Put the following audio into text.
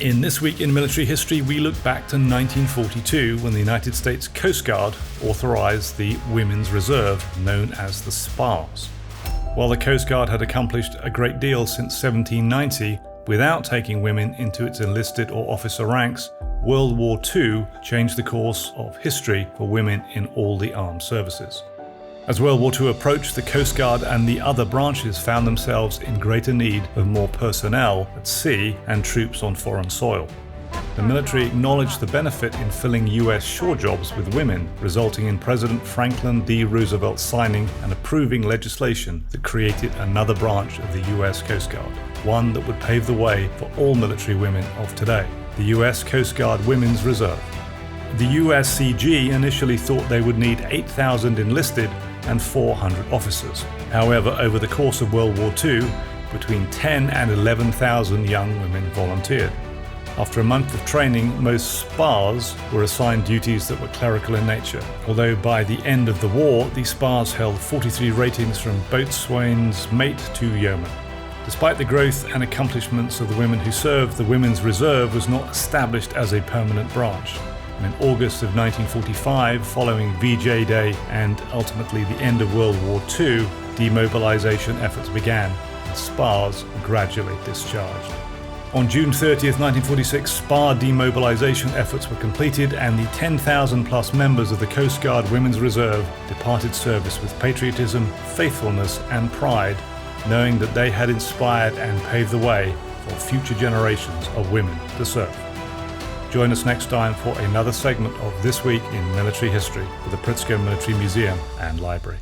In This Week in Military History, we look back to 1942 when the United States Coast Guard authorized the Women's Reserve, known as the SPARS. While the Coast Guard had accomplished a great deal since 1790 without taking women into its enlisted or officer ranks, World War II changed the course of history for women in all the armed services. As World War II approached, the Coast Guard and the other branches found themselves in greater need of more personnel at sea and troops on foreign soil. The military acknowledged the benefit in filling US shore jobs with women, resulting in President Franklin D. Roosevelt signing and approving legislation that created another branch of the US Coast Guard, one that would pave the way for all military women of today, the US Coast Guard Women's Reserve. The USCG initially thought they would need 8,000 enlisted and 400 officers. However, over the course of World War II, between 10 and 11,000 young women volunteered. After a month of training, most SPARS were assigned duties that were clerical in nature, although by the end of the war, the SPARS held 43 ratings from boatswain's mate to yeoman. Despite the growth and accomplishments of the women who served, the Women's Reserve was not established as a permanent branch. In August of 1945, following VJ Day and ultimately the end of World War II, demobilization efforts began, and SPARS gradually discharged. On June 30th, 1946, SPAR demobilization efforts were completed and the 10,000 plus members of the Coast Guard Women's Reserve departed service with patriotism, faithfulness and pride, knowing that they had inspired and paved the way for future generations of women to serve. Join us next time for another segment of This Week in Military History with the Pritzker Military Museum and Library.